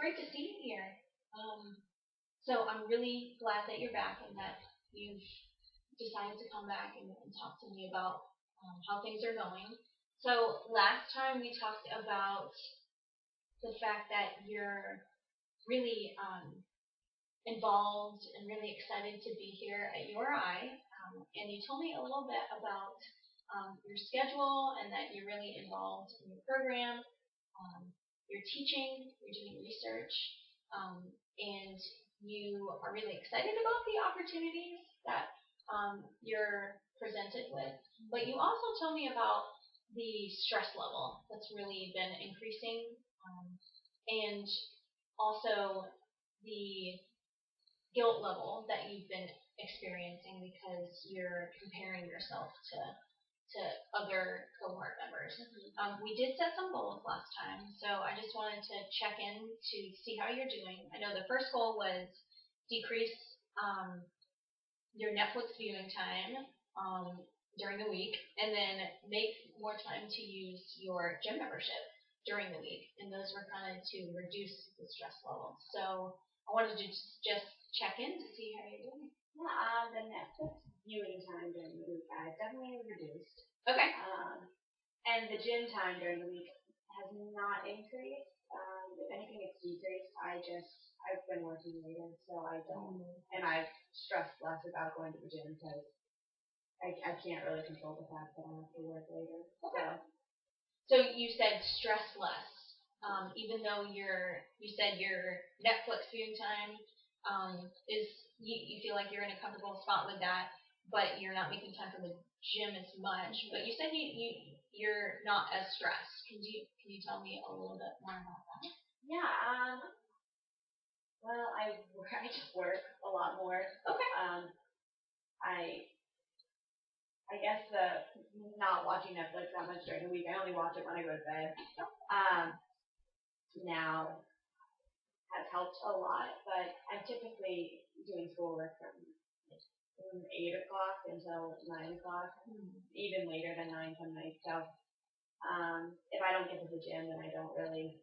great to see you here. So I'm really glad that you're back and that you've decided to come back and talk to me about how things are going. So last time we talked about the fact that you're really involved and really excited to be here at URI. And you told me a little bit about your schedule and that you're really involved in your program. You're teaching, you're doing research, and you are really excited about the opportunities that you're presented with. But you also told me about the stress level that's really been increasing, and also the guilt level that you've been experiencing because you're comparing yourself to other cohort members. We did set some goals last time, so I just wanted to check in to see how you're doing. I know the first goal was decrease your Netflix viewing time during the week, and then make more time to use your gym membership during the week. And those were kind of to reduce the stress level. So I wanted to just check in to see how you're doing. Yeah, the Netflix viewing time during the week I definitely reduced. Okay. And the gym time during the week has not increased. If anything, it's decreased. I've been working later, so I don't, and I've stressed less about going to the gym because I can't really control the fact that I have to work later. Okay. So you said stress less, even though you said your Netflix viewing time is you feel like you're in a comfortable spot with that, but you're not making time for the gym as much. But you said you're not as stressed. Can you tell me a little bit more about that? Yeah. Well, I just work a lot more. Okay. I guess not watching Netflix that much during the week. I only watch it when I go to bed. Now has helped a lot, but I'm typically doing schoolwork from 8 o'clock until 9 o'clock, even later than 9 some nights. So if I don't get to the gym, then I don't really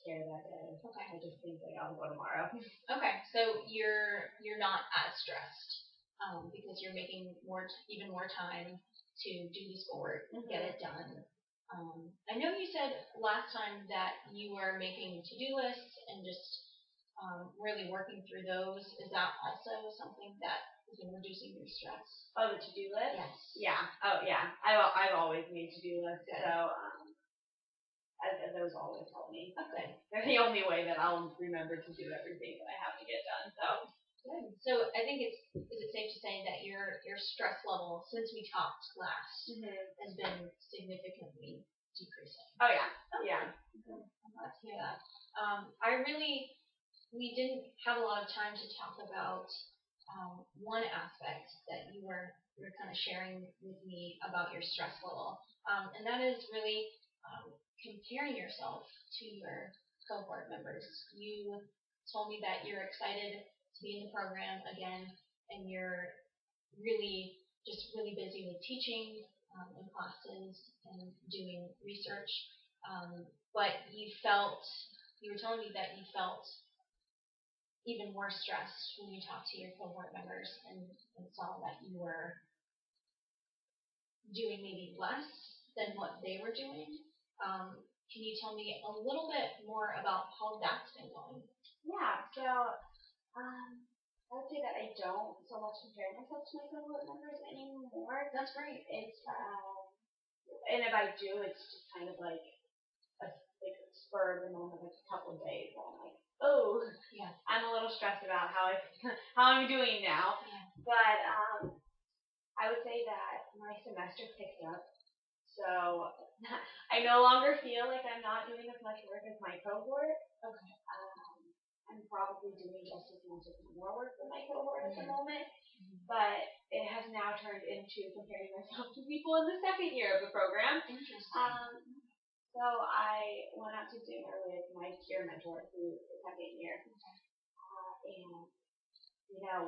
care that day. Okay. I just think like I'll go tomorrow. Okay, so you're not as stressed because you're making even more time to do the schoolwork, get it done. I know you said last time that you were making to-do lists and just really working through those. Is that also something that has been reducing your stress? Oh, the to-do list? Yes. Yeah. Oh, yeah. I've always made to-do lists, so those always help me. Okay. They're the only way that I'll remember to do everything that I have to get done. So. Good. So I think is it safe to say that your stress level since we talked last has been significantly decreasing? Oh yeah. Okay. Yeah. I'm glad to hear that. We didn't have a lot of time to talk about one aspect that you were kind of sharing with me about your stress level, and that is really comparing yourself to your cohort members. You told me that you're excited to be in the program again, and you're really busy with teaching in classes and doing research. But you were telling me that you felt even more stressed when you talked to your cohort members and saw that you were doing maybe less than what they were doing. Can you tell me a little bit more about how that's been going? Yeah, so I would say that I don't so much compare myself to my cohort members anymore. That's great. It's and if I do, it's just kind of like a spur of the moment, like a couple of days. I'm like, oh, yeah, I'm a little stressed about how I'm doing now. Yeah. But I would say that my semester picked up, so I no longer feel like I'm not doing as much work as my cohort. Okay. I'm probably doing just as much, if more work than my cohort at the moment, but it has now turned into comparing myself to people in the second year of the program. Interesting. So I went out to dinner with my peer mentor who is second year, and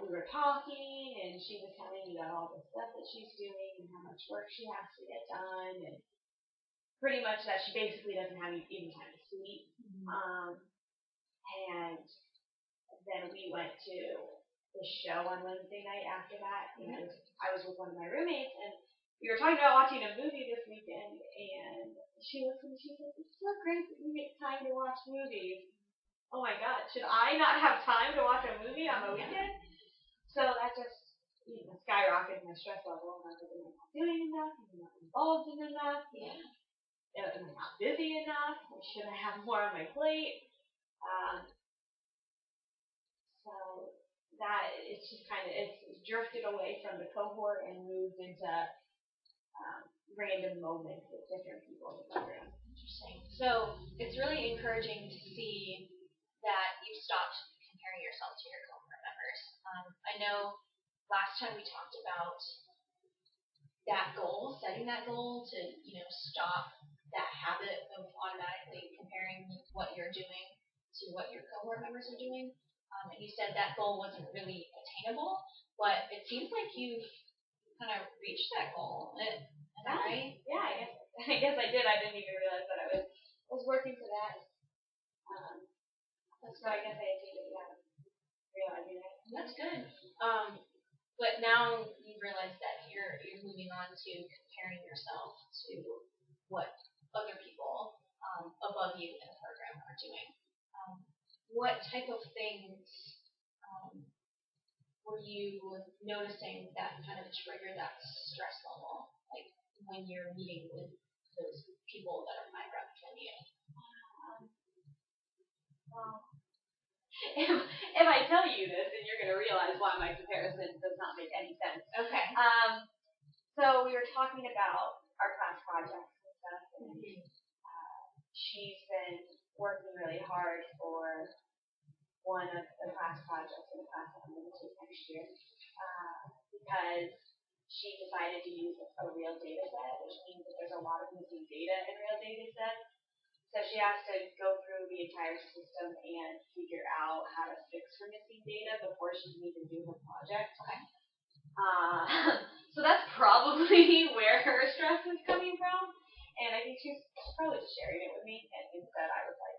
we were talking, and she was telling me about all the stuff that she's doing and how much work she has to get done, and pretty much that she basically doesn't have even time to sleep. And then we went to the show on Wednesday night after that, and I was with one of my roommates, and we were talking about watching a movie this weekend, and she looks and she says, "It's so great that you get time to watch movies." Oh my God, should I not have time to watch a movie on the weekend? So that just skyrocketed my stress level, and I was like, am I not doing enough? Am I not involved in enough? Yeah. Am I not busy enough? Should I have more on my plate? So that it's just it's drifted away from the cohort and moved into random moments with different people in the program. Interesting. So it's really encouraging to see that you've stopped comparing yourself to your cohort members. I know last time we talked about that goal, setting that goal to stop that habit of automatically comparing what you're doing to what your cohort members are doing. And you said that goal wasn't really attainable, but it seems like you've kind of reached that goal. Am I right? Yeah, I guess I did. I didn't even realize that I was working to that. So I guess I attained it without realizing it. That's good. But now you realize that you're moving on to comparing yourself to what other people above you in the program are doing. What type of things were you noticing that kind of trigger that stress level, like when you're meeting with those people that are higher up than you? Well, if I tell you this, then you're going to realize why my comparison does not make any sense. Okay. So we were talking about our class projects and stuff, and she's been working really hard for one of the class projects in the class that I'm going to take next year, because she decided to use a real data set, which means that there's a lot of missing data in real data sets. So she has to go through the entire system and figure out how to fix her missing data before she can even do her project. Okay. So that's probably where her stress is coming from. And I think she's probably just sharing it with me. And instead I was like,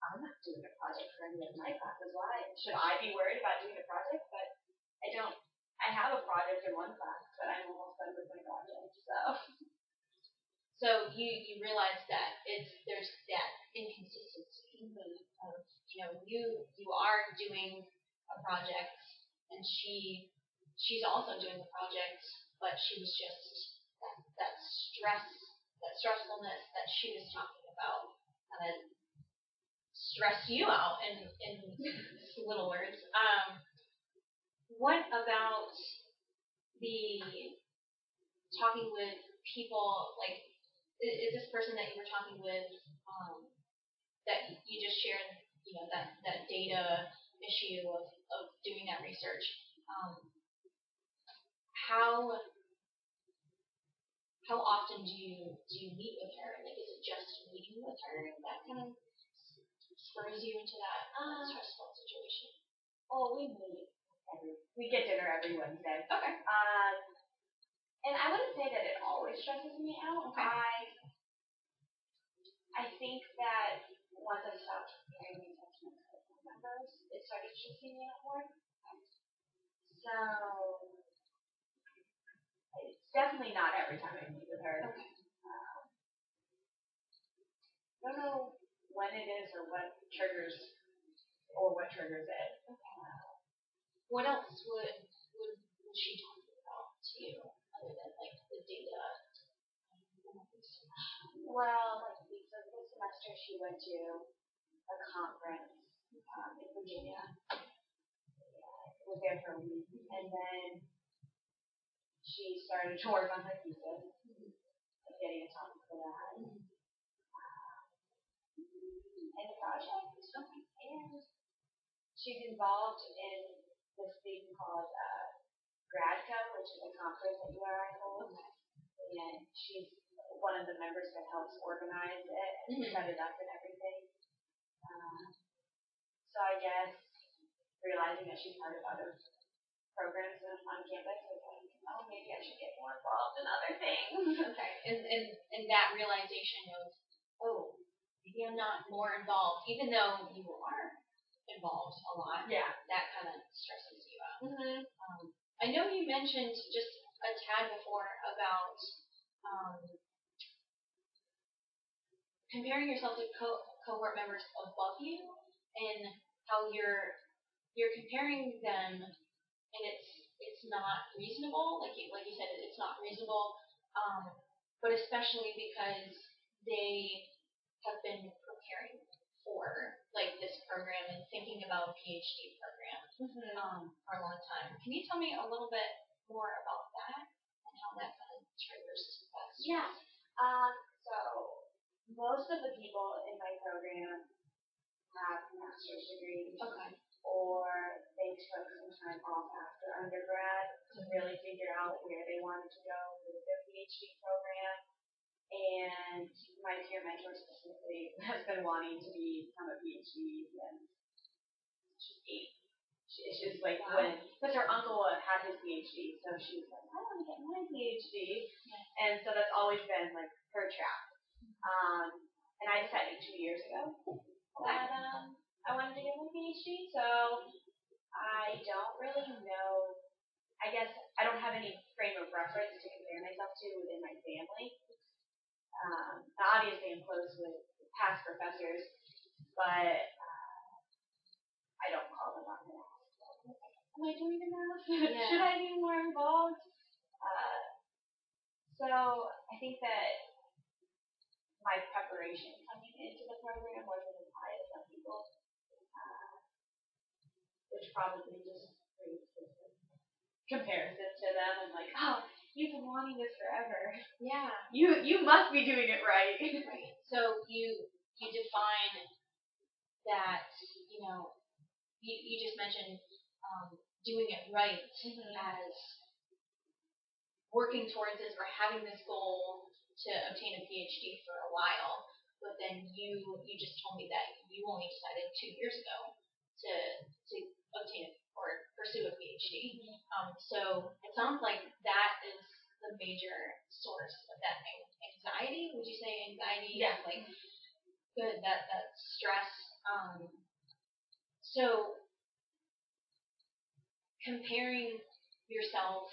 I'm not doing a project for any of my classes. Why? Should I be worried about doing a project? But I don't. I have a project in one class, but I'm almost done with my project. So you realize that there's that inconsistency of you are doing a project and she's also doing a project, but she was just that stressfulness that she was talking about kind of stressed you out in little words. What about the talking with people like? Is this person that you were talking with that you just shared, that data issue of doing that research? How often do you meet with her? Like, is it just meeting with her that kind of spurs you into that stressful situation? Oh, we meet. We get dinner every Wednesday. Okay. And I wouldn't say that it always stresses me out. Okay. I think that once I stopped comparing myself to my couple members, it started stressing me out more. So it's definitely not every time I meet with her. Okay. I don't know when it is or what triggers it. Okay. What else would she talk about to you other than like the data? Well, so this semester she went to a conference in Virginia. Was there for a week, and then she started to work on her thesis, getting a topic for that, and the project. And she's involved in this thing called GradCo, which is a conference that URI holds, and she's one of the members that helps organize it and set it up and everything. So I guess realizing that she's part of other programs on campus was like, oh, maybe I should get more involved in other things. Okay. And that realization of, oh, maybe I'm not more involved, even though you are involved a lot. Yeah. That kind of stresses you out. Mm-hmm. I know you mentioned just a tad before about comparing yourself to cohort members above you, and how you're comparing them, and it's not reasonable. Like you said, it's not reasonable. But especially because they have been preparing for like this program and thinking about a PhD program for a long time. Can you tell me a little bit more about that and how that kind of triggers that? Yeah. So most of the people in my program have master's degrees. Okay. Or they took some time off after undergrad to really figure out where they wanted to go with their PhD program. And my peer mentor specifically has been wanting to become a PhD since she's 8. She's like, because her uncle had his PhD, so she was like, I want to get my PhD. And so that's always been like her track. And I decided 2 years ago that I wanted to get my PhD, so I don't really know. I guess I don't have any frame of reference to compare myself to within my family. Obviously, I'm close with past professors, but I don't call them up and ask, am I doing enough? Yeah. Should I be more involved? So I think that my preparation coming into the program wasn't as high as some people, which probably just brings this comparison to them. I'm like, oh, you've been wanting this forever. Yeah. You must be doing it right. Right. So you define that, you just mentioned doing it right as working towards this or having this goal to obtain a PhD for a while, but then you just told me that you only decided 2 years ago to obtain or pursue a PhD. So it sounds like that is the major source of that anxiety. Would you say anxiety? Yeah. Like good, that stress. So comparing yourself,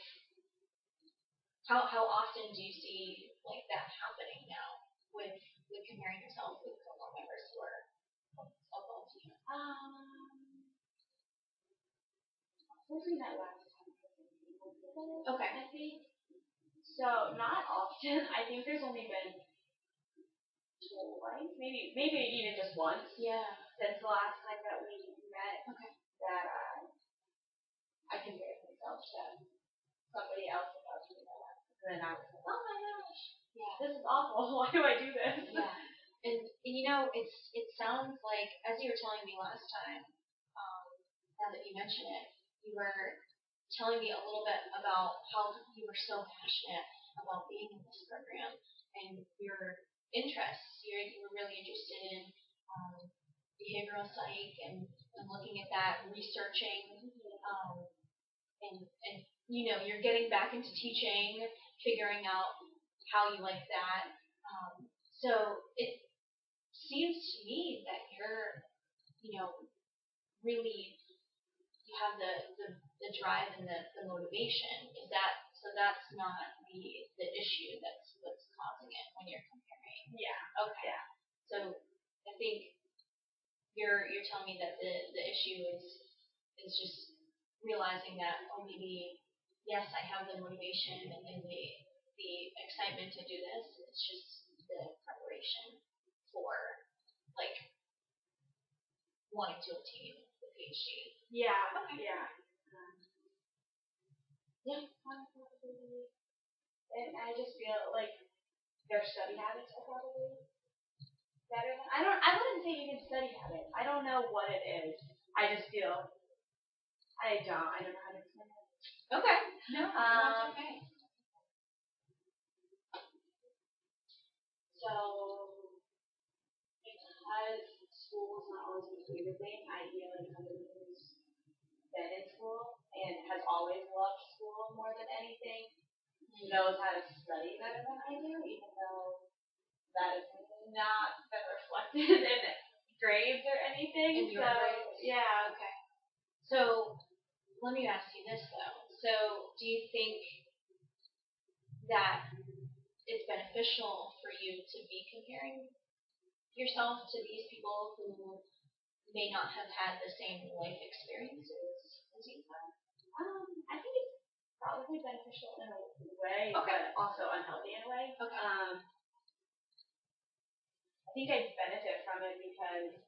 how often do you see like that happening now with comparing yourself with cohort members who are above you? Mostly that last time. Okay. I think. So not often. I think there's only been twice, maybe even just once. Yeah. Since the last time that we met. Okay. That I compared myself to somebody else above me. And then I was like, oh my gosh, yeah, this is awful. Why do I do this? Yeah. And it sounds like, as you were telling me last time, now that you mention it, you were telling me a little bit about how you were so passionate about being in this program and your interests. You were really interested in behavioral psych and looking at that, researching, and you're getting back into teaching, figuring out how you like that. So it seems to me that you're, really, you have the drive and the motivation. Is that so? That's not the issue. That's what's causing it when you're comparing. Yeah. Okay. Yeah. So I think you're telling me that the issue is just realizing that maybe yes, I have the motivation and the excitement to do this. It's just the preparation for like wanting to obtain the PhD. Yeah. Okay. Yeah. Yeah. And I just feel like their study habits are probably better than I wouldn't say even study habits. I don't know what it is. I just feel I don't know how to explain it. Okay. No, that's okay. So because school is not always my favorite thing, I feel like somebody who's been in school and has always loved school more than anything knows how to study better than I do, even though that has not been reflected in grades or anything. In your grades? Yeah. Okay. So let me ask you this though. So do you think that it's beneficial for you to be comparing yourself to these people who may not have had the same life experiences as you have? I think it's probably beneficial in a way, Okay. but also unhealthy in a way. Okay. I think I benefit from it because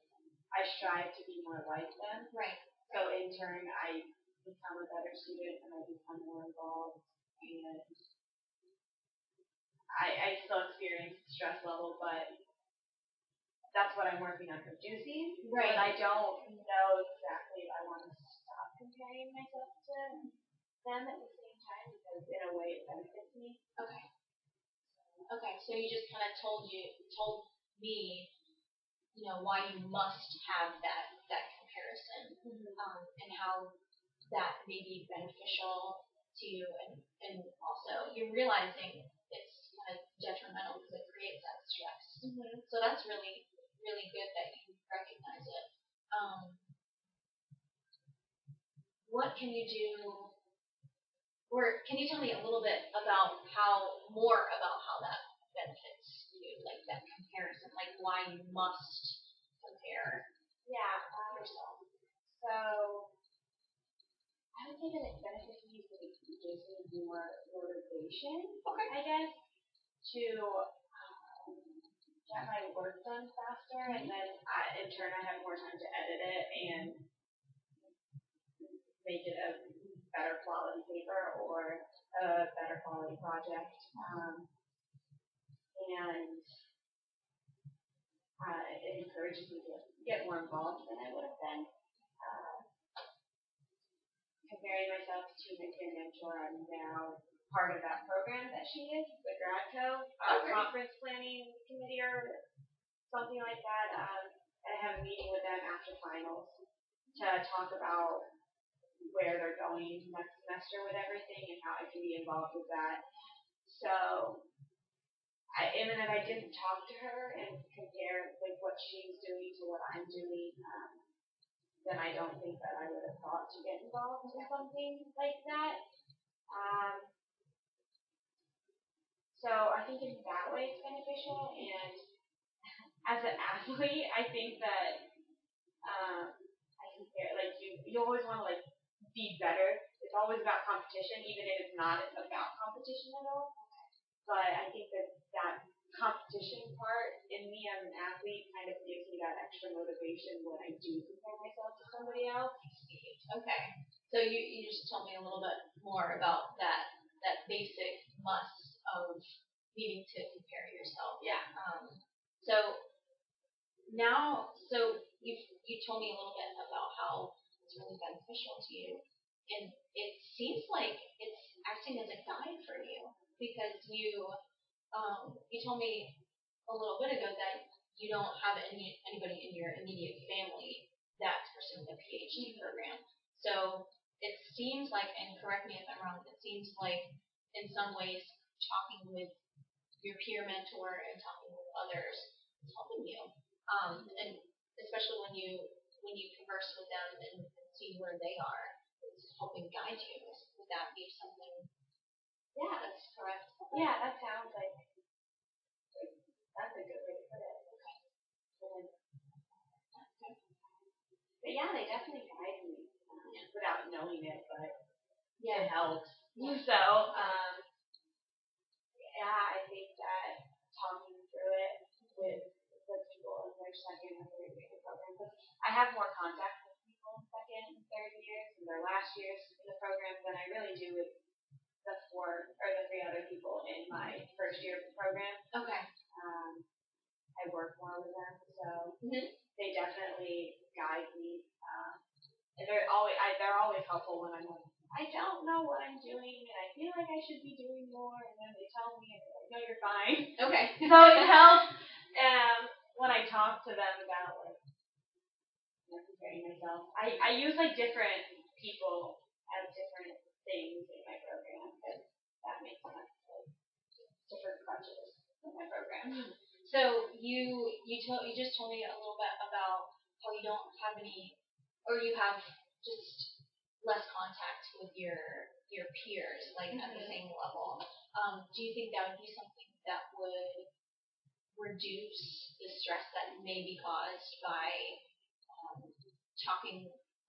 I strive to be more like them. Right. So in turn, I become a better student and I become more involved, and I still experience the stress level, but that's what I'm working on reducing. Right. But I don't know exactly if I want to stop comparing myself to them at the same time because in a way it benefits me. Okay. Okay. So you just kind of told me, why you must have that comparison, and how that may be beneficial to you, and also you're realizing it's kind of detrimental because it creates that stress. So that's really, really good that you recognize it. What can you do, or can you tell me a little bit about more about how that benefits you, like that comparison, like why you must compare yourself? So I would say that it benefits me because it gives me more motivation, I guess, to get my work done faster, and then in turn I have more time to edit it and make it a better quality paper or a better quality project. And it encourages me to get more involved than I would have been. Comparing myself to my peer mentor, I'm now part of that program that she is, the GradCo conference planning committee or something like that. I have a meeting with them after finals to talk about where they're going next semester with everything and how I can be involved with that. So, even if I didn't talk to her and compare like what she's doing to what I'm doing, then I don't think that I would have thought to get involved in something like that. So I think in that way it's beneficial, and as an athlete, I think that I compare, like you always want to like be better. It's always about competition, even if it's not about competition at all. But I think that competition part in me as an athlete kind of gives me that extra motivation when I do compare myself to somebody else. Okay. So you just told me a little bit more about that basic must of needing to compare yourself. Yeah. So you told me a little bit about how it's really beneficial to you, and it seems like it's acting as a guide for you because you told me a little bit ago that you don't have anybody in your immediate family that's pursuing a PhD program. So it seems like, and correct me if I'm wrong, it seems like in some ways talking with your peer mentor and talking with others is helping you. And especially when you converse with them and see where they are, it's helping guide you. Would that be something? Yeah, that's correct. Yeah, that sounds like that's a good way to put it. Okay. But yeah, they definitely guide me without knowing it, but it helps. So, I think that talking through it with the people in their second or third year of the program, because I have more contact with people in second and third years and their last years in the program than I really do with the three other people in my first year of the program. Okay. I work more with them, so they definitely guide me. And they're always helpful when I'm like, I don't know what I'm doing, and I feel like I should be doing more, and then they tell me, and they're like, no, you're fine. Okay. So it helps when I talk to them about like comparing myself. I use like different people as different things in my program, because that makes sense. Like different crutches in my program. So you just told me a little bit about how you don't have any or you have just less contact with your peers, like at the same level. Do you think that would be something that would reduce the stress that may be caused by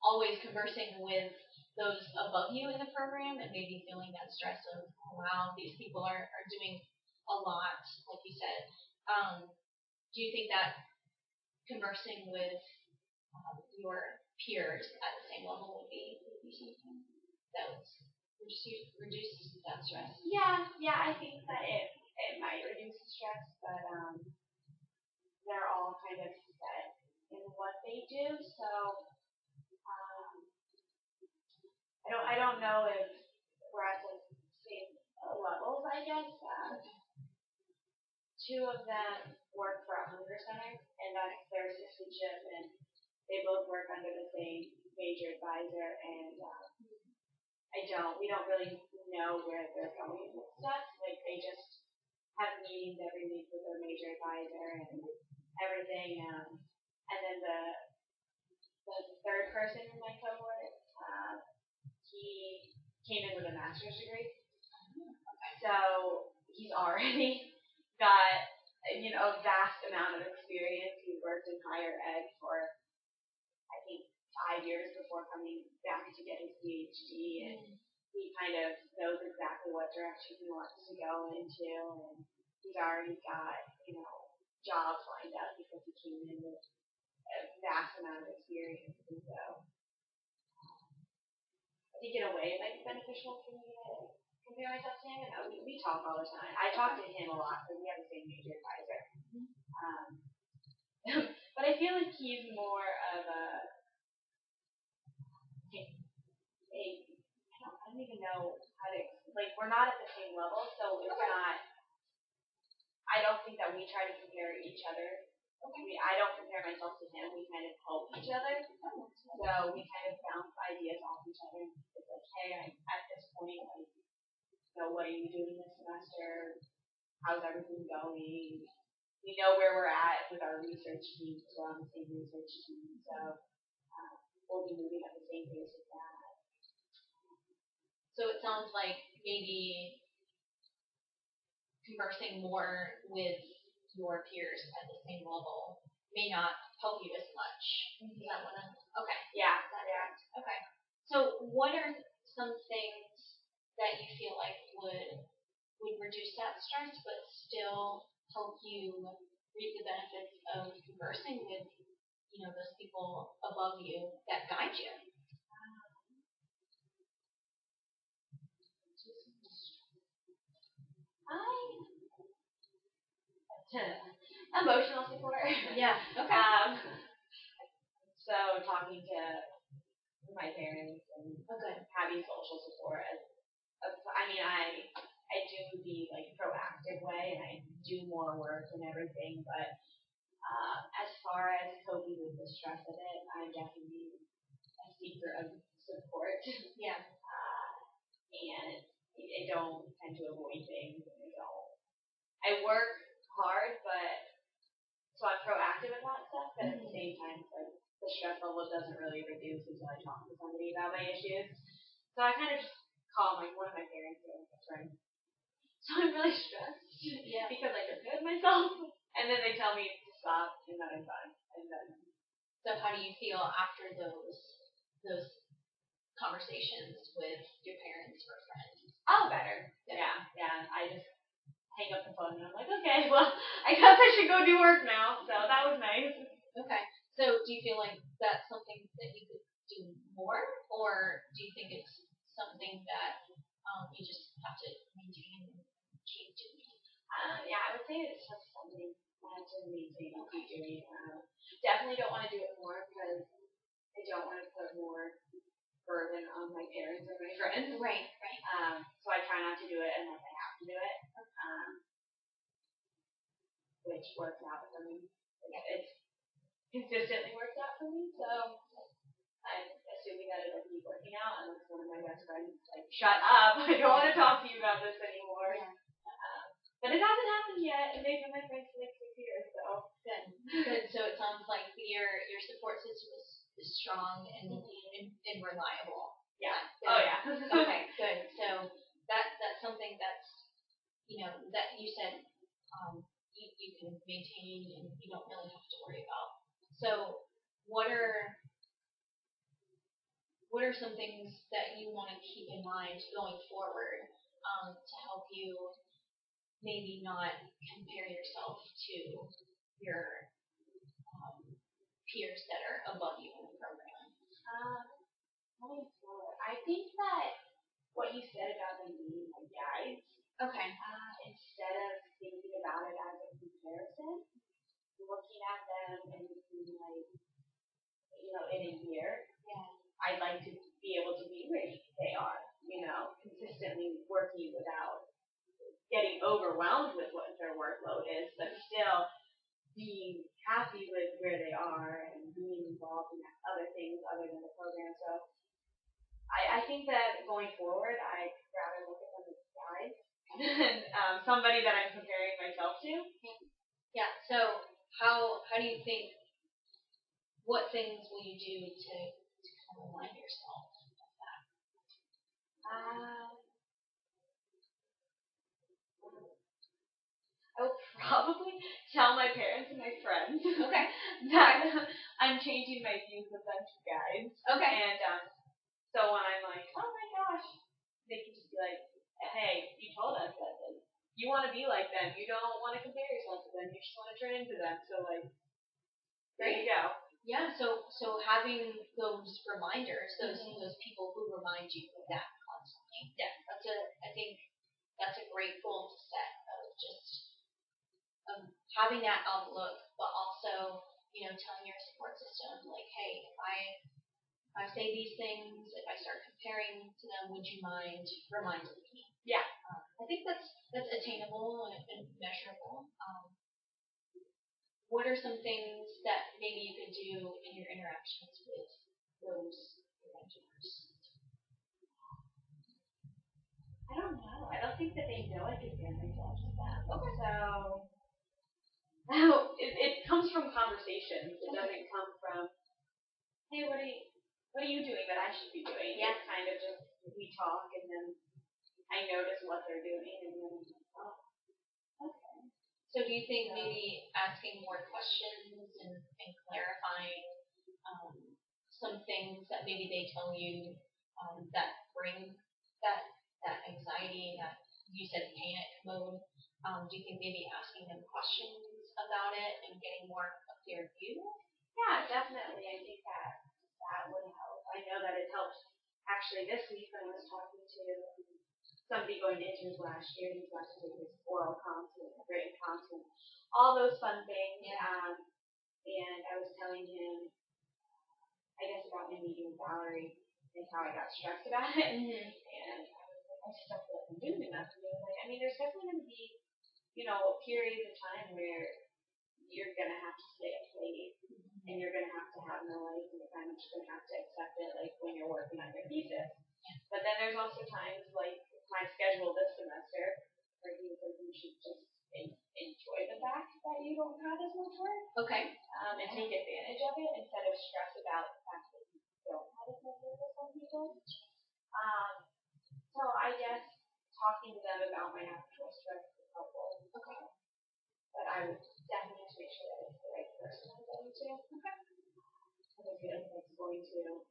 always conversing with those above you in the program, and maybe feeling that stress of, oh, wow, these people are doing a lot, like you said. Do you think that conversing with your peers at the same level would be something that would reduce that stress? Yeah, I think that it might reduce the stress, but they're all kind of set in what they do, so I don't know if we're at the same levels, I guess. Two of them work for a hunger center, and that's their assistantship, and they both work under the same major advisor, and we don't really know where they're going with stuff. Like, they just have meetings every week with their major advisor and everything. And then the third person in my cohort, he came in with a master's degree. So he's already got, a vast amount of experience. He worked in higher ed for, I think, 5 years before coming back to get his PhD, and he kind of knows exactly what direction he wants to go into, and he's already got, jobs lined up because he came in with a vast amount of experience. And so I think in a way it might be beneficial for me to compare myself to him. And we talk all the time. I talk to him a lot because we have the same major advisor. But I feel like he's more of I don't even know how to, like, we're not at the same level, so it's not, I don't think that we try to compare each other. I don't compare myself to him. We kind of help each other. So we kind of bounce ideas off each other. It's like, hey, I'm at this point, like, what are you doing this semester? How's everything going? We know where we're at with our research team, so we're on the same research team. So we'll be moving at the same pace with that. So it sounds like maybe conversing more with your peers at the same level may not help you as much. Is that what okay. Yeah. Okay. So what are some things that you feel like would reduce that stress but still help you reap the benefits of conversing with, those people above you that guide you? Emotional support. Yeah. Okay. So talking to my parents and having social support. I do the proactive way, and I do more work and everything. But as far as coping with the stress of it, I'm definitely a seeker of support. Yeah. And I don't tend to avoid things. I work hard, so I'm proactive about stuff, but at the same time, the stress level doesn't really reduce until I talk to somebody about my issues. So I kind of just call one of my parents or a friend. So I'm really stressed because I compare myself, and then they tell me to stop, and then I'm done. So how do you feel after those conversations with your parents or friends? Oh, better. Yeah. I just hang up the phone and I'm like, okay, well, I guess I should go do work now. So that was nice. Okay. So do you feel like that's something that you could do more, or do you think it's something that you just have to maintain and keep doing? I would say it's just something I have to maintain and keep doing. Definitely don't want to do it more because I don't want to put more burden on my parents or my friends. Right. So I try not to do it unless I have to do it. Which works out for me. It's consistently worked out for me, so I'm assuming that it'll keep working out unless one of my best friends is like, shut up, I don't want to talk to you about this anymore. Yeah. But it hasn't happened yet, and they've been my friends for 6 years, so good. So it sounds like your support system strong and reliable. Yeah. Good. Oh yeah. Okay, good. So that's something that's that you said you can maintain and you don't really have to worry about. So what are some things that you want to keep in mind going forward to help you maybe not compare yourself to your peers that are above you in the program? Moving forward, I think that what you said about them being like guides, Okay. instead of thinking about it as a comparison, looking at them and being like, in a year, I'd like to be able to be where they are, consistently working without getting overwhelmed with what their workload is, but still being happy with where they are and being involved in other things other than the program. So I think that going forward, I'd rather look at them as guides than somebody that I'm comparing myself to. Yeah. So how do you think? What things will you do to kind of align yourself with that? I will probably tell my parents and my friends Okay. that I'm changing my views with them to guides. Okay. And so when I'm like, oh my gosh, they can just be like, hey, you told us that you want to be like them. You don't want to compare yourself to them. You just want to turn into them. So there you go. Yeah. So having those reminders, those people who remind you of that constantly. Yeah. I think that's a great goal to set of just having that outlook, but also telling your support system like, hey, if I say these things, if I start comparing to them, would you mind reminding me? Yeah. I think that's attainable and measurable. What are some things that maybe you could do in your interactions with those mentors? I don't know. I don't think that they know I compare myself to them. Okay. So it comes from conversations. It doesn't come from, hey, what are you doing that I should be doing? Yeah. It's kind of just we talk and then I notice what they're doing and then I'm like, oh, okay. So do you think maybe asking more questions and clarifying some things that maybe they tell you that bring that anxiety, that you said panic mode, do you think maybe asking them questions about it and getting more of their view? Yeah, definitely. I think that would help. I know that it helped. Actually, this week when I was talking to somebody going into his last year, he's about to take his oral consult, written consult, all those fun things. Yeah. And I was telling him, I guess, about my meeting with Valerie and how I got stressed about it. Mm-hmm. And I just don't feel like I'm doing enough. And he was like, I mean, there's definitely going to be, periods of time where you're going to have to stay up late and you're going to have no life and you're kind of just going to have to accept it, like when you're working on your thesis. But then there's also times like my schedule this semester where he was like, you should just enjoy the fact that you don't have as much work. Okay. And take advantage of it instead of stress about the fact that you don't have as much work as some people. So I guess talking to them about my actual stress is helpful. Okay. But I would definitely have to make sure that it's the right person I'm going to. Okay. Because I feel like it's going to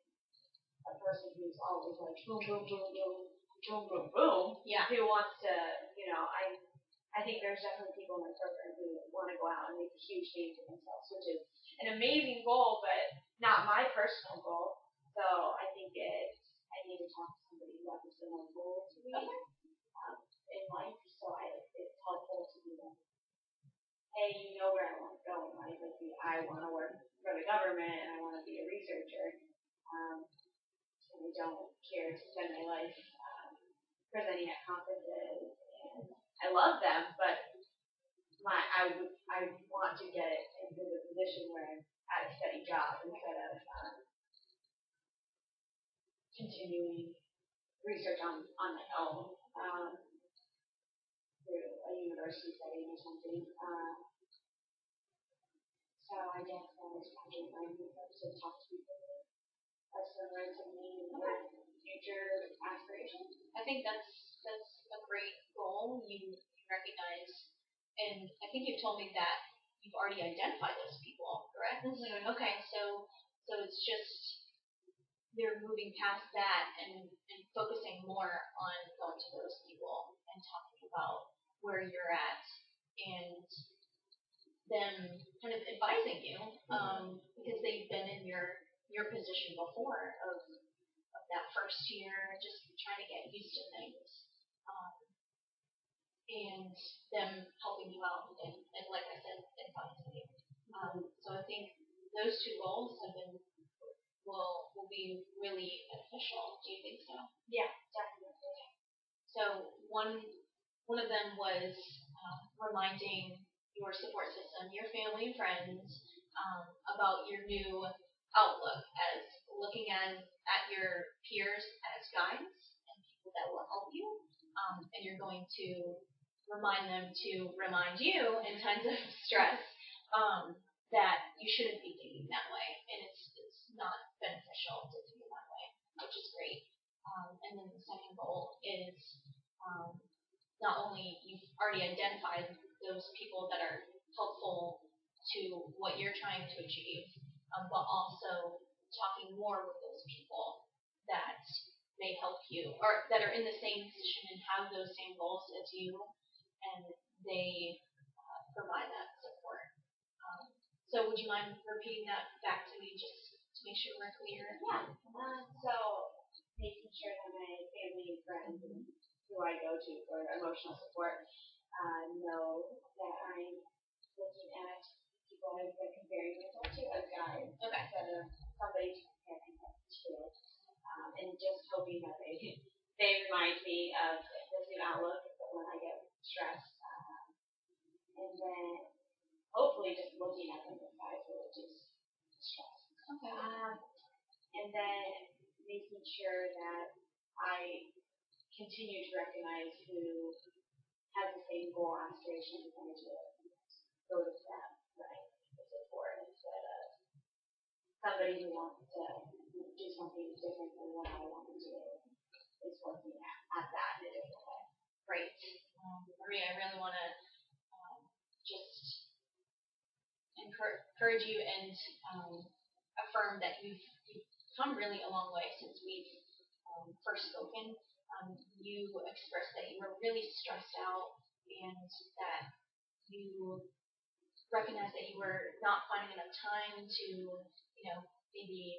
a person who's always like boom, boom, boom, boom, boom, boom, boom. Yeah. Who wants to, I think there's definitely people in my program who want to go out and make a huge name for themselves, which is an amazing goal, but not my personal goal. So I think I need to talk to somebody who has a similar goal to me in life. So it's helpful to be like, hey, you know where I want to go in life. Like, I want to work for the government and I want to be a researcher. And I don't care to spend my life presenting at conferences. And I love them, but I want to get into the position where I'm at a steady job instead of continuing research on my own through a university setting or something. So I guess I was trying to find people to talk to people with. are similar to me with future aspirations. I think that's a great goal. You recognize, and I think you've told me that you've already identified those people, correct? Mm-hmm. Okay, so it's just you're moving past that and focusing more on going to those people and talking about where you're at and them kind of advising you because they've been in your position before of that first year, just trying to get used to things, um, and them helping you out and like I said, advising you. So I think those two goals will be really beneficial. Do you think so? Yeah, definitely. So one of them was reminding your support system, your family and friends, about your new outlook as looking at your peers as guides and people that will help you, and you're going to remind them to remind you in times of stress that you shouldn't be thinking that way, and it's not beneficial to think that way, which is great. And then the second goal is not only you've already identified those people that are helpful to what you're trying to achieve, but also talking more with those people that may help you or that are in the same position and have those same goals as you, and they provide that support. So would you mind repeating that back to me just to make sure we're clear? Yeah. So making sure that my family and friends who I go to for emotional support know that I'm looking at people I've been comparing myself to as guys instead of somebody to compare myself to, and just hoping that they remind me of this new outlook when I get stressed, and then hopefully just looking at them as guys will reduce stress. Okay. And then making sure that I continue to recognize who has the same goal aspirations and to go to them, right? The support instead of somebody who wants to do something different than what I want to do is working at that in a different way. Great. Maria, I really want to just encourage you and affirm that you've come really a long way since we've first spoken. You expressed that you were really stressed out and that you recognized that you were not finding enough time to, maybe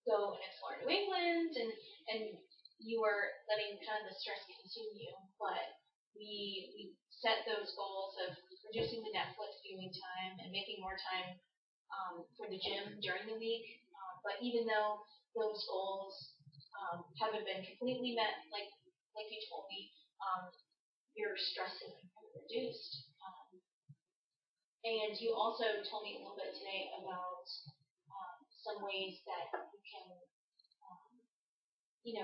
go and explore New England, and you were letting kind of the stress consume you. But we set those goals of reducing the Netflix viewing time and making more time for the gym during the week. But even though those goals haven't been completely met, like you told me, your stress has been reduced. And you also told me a little bit today about some ways that you can,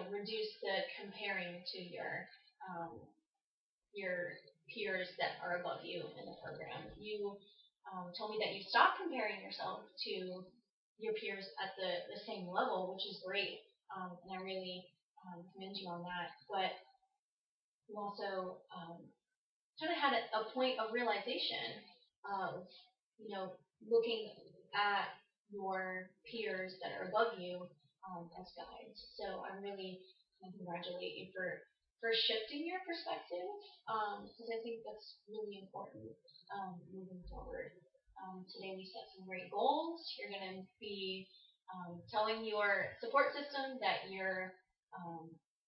reduce the comparing to your peers that are above you in the program. You told me that you stopped comparing yourself to your peers at the same level, which is great, and I really commend you on that. But you also kind of had a point of realization of, looking at your peers that are above you as guides. So I really congratulate you for shifting your perspective because I think that's really important moving forward. Today we set some great goals. You're going to be telling your support system that you're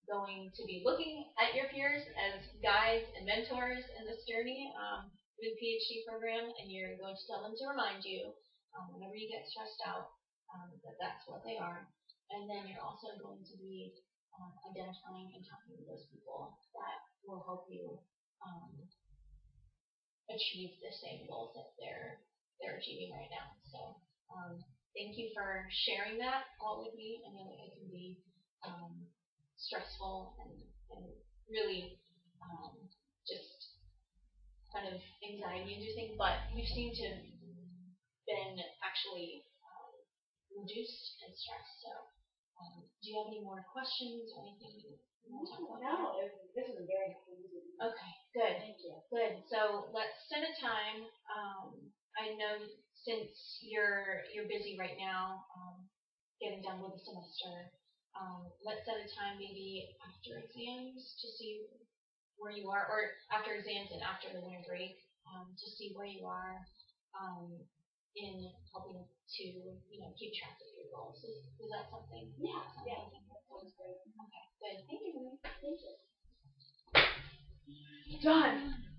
going to be looking at your peers as guides and mentors in this journey through the PhD program, and you're going to tell them to remind you whenever you get stressed out that that's what they are. And then you're also going to be identifying and talking to those people that will help you achieve the same goals that they're achieving right now. So thank you for sharing that all with me. I know it can be stressful and really just kind of anxiety inducing, but you seem to have been actually reduced in stress. So Do you have any more questions or anything you want to talk about? No, this was very easy. Okay, good. Thank you. Good. So let's set a time. I know since you're busy right now, getting done with the semester, let's set a time maybe after exams to see where you are, or after exams and after the winter break, to see where you are in helping to keep track of your goals. Is that something? Yeah. Yeah. That sounds great. Okay. Good. Thank you. Thank you. Done.